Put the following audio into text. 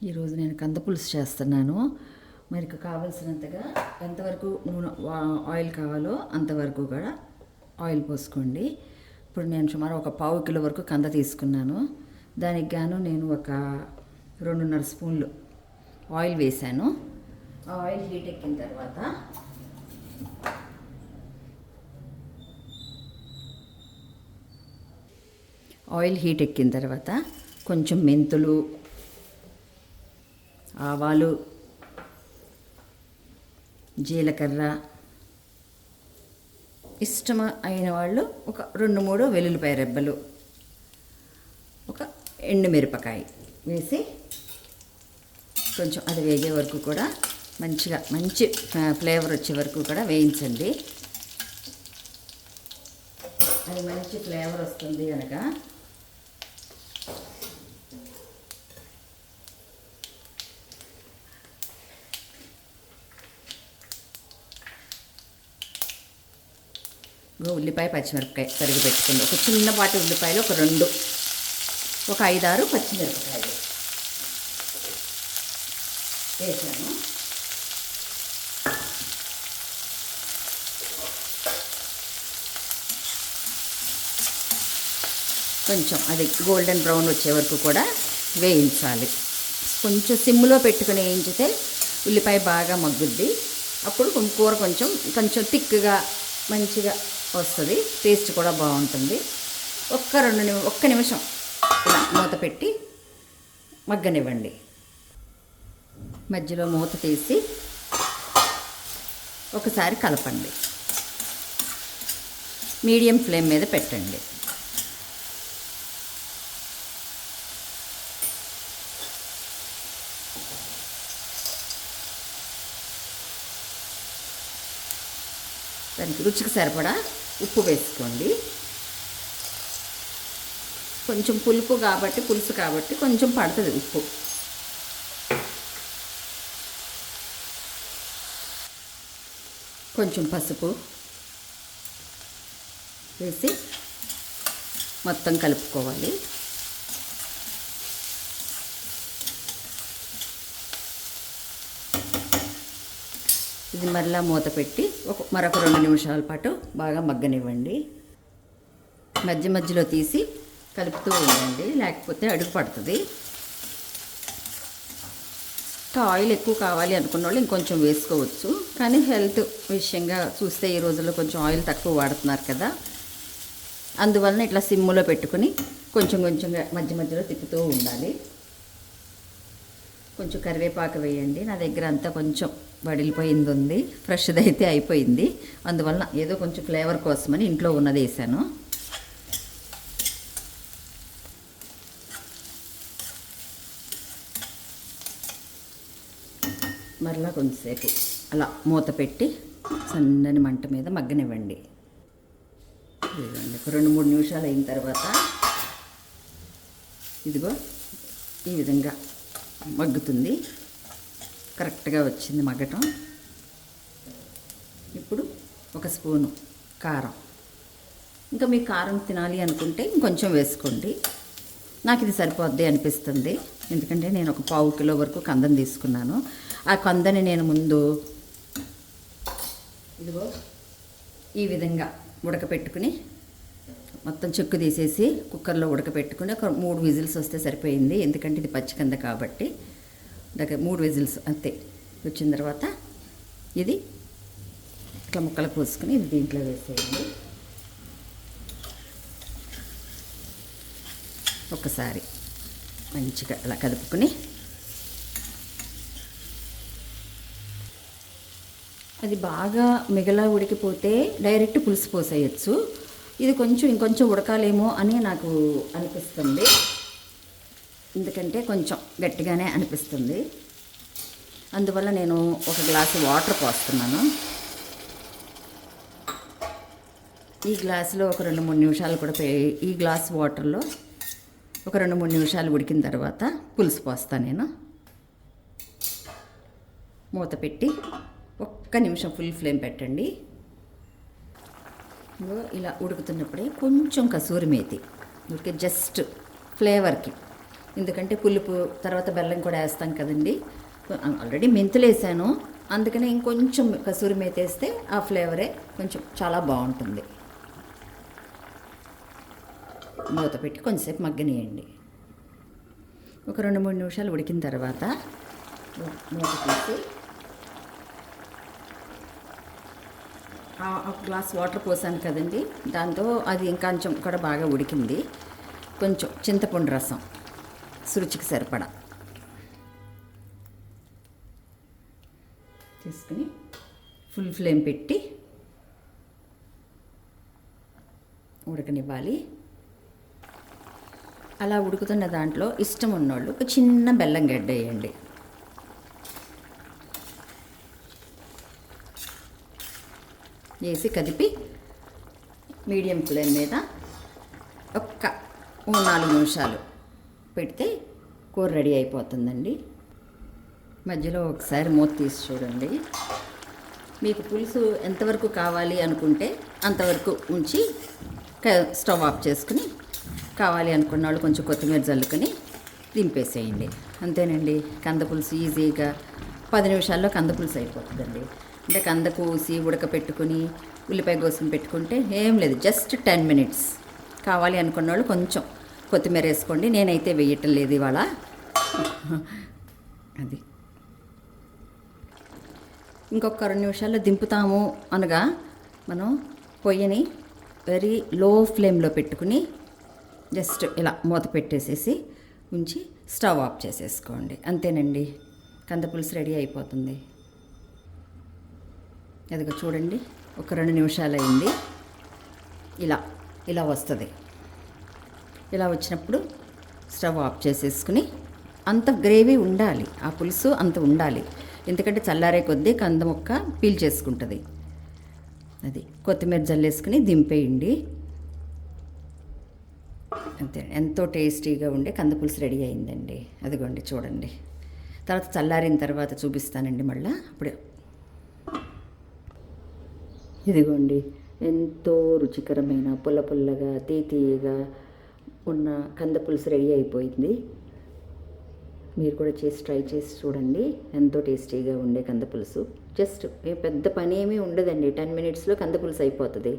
ఈరోజు నేను కందపులుసు చేస్తున్నాను. మీకు కావలసినంతగా ఎంతవరకు నూనె ఆయిల్ కావాలో అంతవరకు కూడా ఆయిల్ పోసుకోండి. ఇప్పుడు నేను సుమారు ఒక పావు కిలో వరకు కంద తీసుకున్నాను. దానికి గాను నేను ఒక 2.5 స్పూన్లు ఆయిల్ వేశాను. ఆ ఆయిల్ హీట్ ఎక్కిన తర్వాత కొంచెం మెంతులు, ఆవాలు, జీలకర్ర, ఇష్టం అయిన వాళ్ళు ఒక 2-3 వెల్లుల్లిపాయ రెబ్బలు, ఒక ఎండుమిరపకాయ వేసి కొంచెం అది వేగే వరకు కూడా మంచి ఫ్లేవర్ వచ్చే వరకు కూడా వేయించండి. అది మంచి ఫ్లేవర్ వస్తుంది కనుక ఉల్లిపాయ, పచ్చిమిరపకాయ తరిగి పెట్టుకుంది. ఒక చిన్నపాటి ఉల్లిపాయలు ఒక 2, ఒక 5-6 పచ్చిమిరపకాయలు వేసాను. కొంచెం అది గోల్డెన్ బ్రౌన్ వచ్చే వరకు కూడా వేయించాలి. కొంచెం సిమ్లో పెట్టుకుని వేయించితే ఉల్లిపాయ బాగా మగ్గుద్ది. అప్పుడు కూర కొంచెం థిక్గా మంచిగా వస్తుంది. టేస్ట్ కూడా బాగుంటుంది. ఒక్క నిమిషం ఇలా మూత పెట్టి మగ్గనివ్వండి. మధ్యలో మూత తీసి ఒకసారి కలపండి. మీడియం ఫ్లేమ్ మీద పెట్టండి. దానికి రుచికి సరిపడా ఉప్పు వేసుకోండి. కొంచెం పులుసు కాబట్టి కొంచెం పడుతుంది ఉప్పు. కొంచెం పసుపు వేసి మొత్తం కలుపుకోవాలి. ఇది మరలా మూత పెట్టి మరొక 2 నిమిషాల పాటు బాగా మగ్గనివ్వండి. మధ్యలో తీసి కలుపుతూ ఉండండి, లేకపోతే అడుగు పడుతుంది. ఇంకా ఆయిల్ ఎక్కువ కావాలి అనుకున్న వాళ్ళు ఇంకొంచెం వేసుకోవచ్చు. కానీ హెల్త్ విషయంగా చూస్తే ఈ రోజుల్లో కొంచెం ఆయిల్ తక్కువ వాడుతున్నారు కదా, అందువలన ఇట్లా సిమ్లో పెట్టుకుని కొంచెంగా మధ్యలో తిప్పుతూ ఉండాలి. కొంచెం కరివేపాకు వేయండి. నా దగ్గర అంతా కొంచెం వడిలిపోయింది ఉంది, ఫ్రెష్ది అయితే అయిపోయింది. అందువలన ఏదో కొంచెం ఫ్లేవర్ కోసమని ఇంట్లో ఉన్నది వేసాను. మరలా కొంచెంసేపు అలా మూత పెట్టి సన్నని మంట మీద మగ్గనివ్వండి. ఒక 2-3 నిమిషాలు అయిన తర్వాత ఇదిగో ఈ విధంగా మగ్గుతుంది. కరెక్ట్గా వచ్చింది మగ్గటం. ఇప్పుడు 1 స్పూను కారం. ఇంకా మీకు కారం తినాలి అనుకుంటే ఇంకొంచెం వేసుకోండి. నాకు ఇది సరిపోద్ది అనిపిస్తుంది. ఎందుకంటే నేను ఒక పావు కిలో వరకు కందం తీసుకున్నాను. ఆ కందని నేను ముందు ఇదిగో ఈ విధంగా ఉడకపెట్టుకుని మొత్తం చెక్కు తీసేసి కుక్కర్లో ఉడకపెట్టుకుని ఒక 3 విజిల్స్ వస్తే సరిపోయింది. ఎందుకంటే ఇది పచ్చికంద కాబట్టి 3 విజిల్స్ అంతే వచ్చిన తర్వాత ఇది ఇట్లా ముక్కలు కోసుకుని ఇది దీంట్లో వేసేయండి. ఒకసారి మంచిగా అలా కదుపుకుని అది బాగా మిగలా ఉడికిపోతే డైరెక్ట్ పులుసు పోసేయచ్చు. ఇది ఇంకొంచెం ఉడకాలేమో అని నాకు అనిపిస్తుంది. ఎందుకంటే కొంచెం గట్టిగానే అనిపిస్తుంది. అందువల్ల నేను 1 గ్లాసు వాటర్ పోస్తున్నాను. ఈ గ్లాసులో ఒక 2-3 నిమిషాలు కూడా ఈ గ్లాస్ వాటర్లో ఒక 2-3 నిమిషాలు ఉడికిన తర్వాత పులుసు పోస్తాను నేను. మూత పెట్టి 1 నిమిషం ఫుల్ ఫ్లేమ్ పెట్టండి. ఇలా ఉడుకుతున్నప్పుడే కొంచెం కసూరి మేతి జస్ట్ ఫ్లేవర్కి ఎందుకంటే పులుపు తర్వాత బెల్లం కూడా వేస్తాం కదండి. ఆల్రెడీ మెంతులు వేసాను, అందుకనే ఇంకొంచెం కసూరి మేతి వేస్తే ఆ ఫ్లేవరే కొంచెం చాలా బాగుంటుంది. మూత పెట్టి కొంచెంసేపు మగ్గనియండి. ఒక 2-3 నిమిషాలు ఉడికిన తర్వాత మూత తీసి ఒక గ్లాస్ వాటర్ పోసాను కదండి, దాంతో అది ఇంకొంచెం కూడా బాగా ఉడికింది. కొంచెం చింతపండు రసం రుచికి సరిపడా తీసుకుని ఫుల్ ఫ్లేమ్ పెట్టి ఉడకనివ్వాలి. అలా ఉడుకుతున్న దాంట్లో ఇష్టం ఉన్నోళ్ళు ఒక చిన్న బెల్లం గడ్డ వేయండి. వేసి కదిపి మీడియం ఫ్లేమ్ మీద ఒక్క 3-4 నిమిషాలు పెడితే కూర రెడీ అయిపోతుందండి. మధ్యలో ఒకసారి మూత తీసి చూడండి. మీకు పులుసు ఎంతవరకు కావాలి అనుకుంటే అంతవరకు ఉంచి స్టవ్ ఆఫ్ చేసుకుని, కావాలి అనుకున్న వాళ్ళు కొంచెం కొత్తిమీర జల్లుకొని దింపేసేయండి. అంతేనండి, కంద పులుసు ఈజీగా 10 నిమిషాల్లో కంద పులుసు అయిపోతుందండి. అంటే కంద కోసి ఉడకపెట్టుకుని ఉల్లిపాయ కోసుకుని పెట్టుకుంటే ఏం లేదు, జస్ట్ 10 మినిట్స్. కావాలి అనుకున్న వాళ్ళు కొంచెం కొత్తిమీర వేసుకోండి, నేనైతే వేయటం లేదు ఇవాళ. అది ఇంకొక 2 నిమిషాల్లో దింపుతాము అనగా మనం పొయ్యిని వెరీ లో ఫ్లేమ్లో పెట్టుకుని జస్ట్ ఇలా మూత పెట్టేసేసి ఉంచి స్టవ్ ఆఫ్ చేసేసుకోండి. అంతేనండి, కంద పులుసు రెడీ అయిపోతుంది. అదిగో చూడండి, ఒక 2 నిమిషాలు అయింది. ఇలా వస్తుంది. ఇలా వచ్చినప్పుడు స్టవ్ ఆఫ్ చేసేసుకుని, అంత గ్రేవీ ఉండాలి, ఆ పులుసు అంత ఉండాలి. ఎందుకంటే చల్లారే కొద్దీ కంద ముక్క పీల్ చేసుకుంటుంది. అది కొత్తిమీర జల్లేసుకుని దింపేయండి. అంతే, ఎంతో టేస్టీగా ఉండే కంద పులుసు రెడీ అయిందండి. అదిగోండి చూడండి. తర్వాత చల్లారిన తర్వాత చూపిస్తానండి మళ్ళీ. అప్పుడు ఇదిగోండి, ఎంతో రుచికరమైన పుల్లగా తీయగా ఉన్న కంద పులుసు రెడీ అయిపోయింది. మీరు కూడా ట్రై చేసి చూడండి. ఎంతో టేస్టీగా ఉండే కంద పులుసు. జస్ట్ పెద్ద పని ఏమీ ఉండదండి, 10 మినిట్స్లో కంద పులుసు అయిపోతుంది.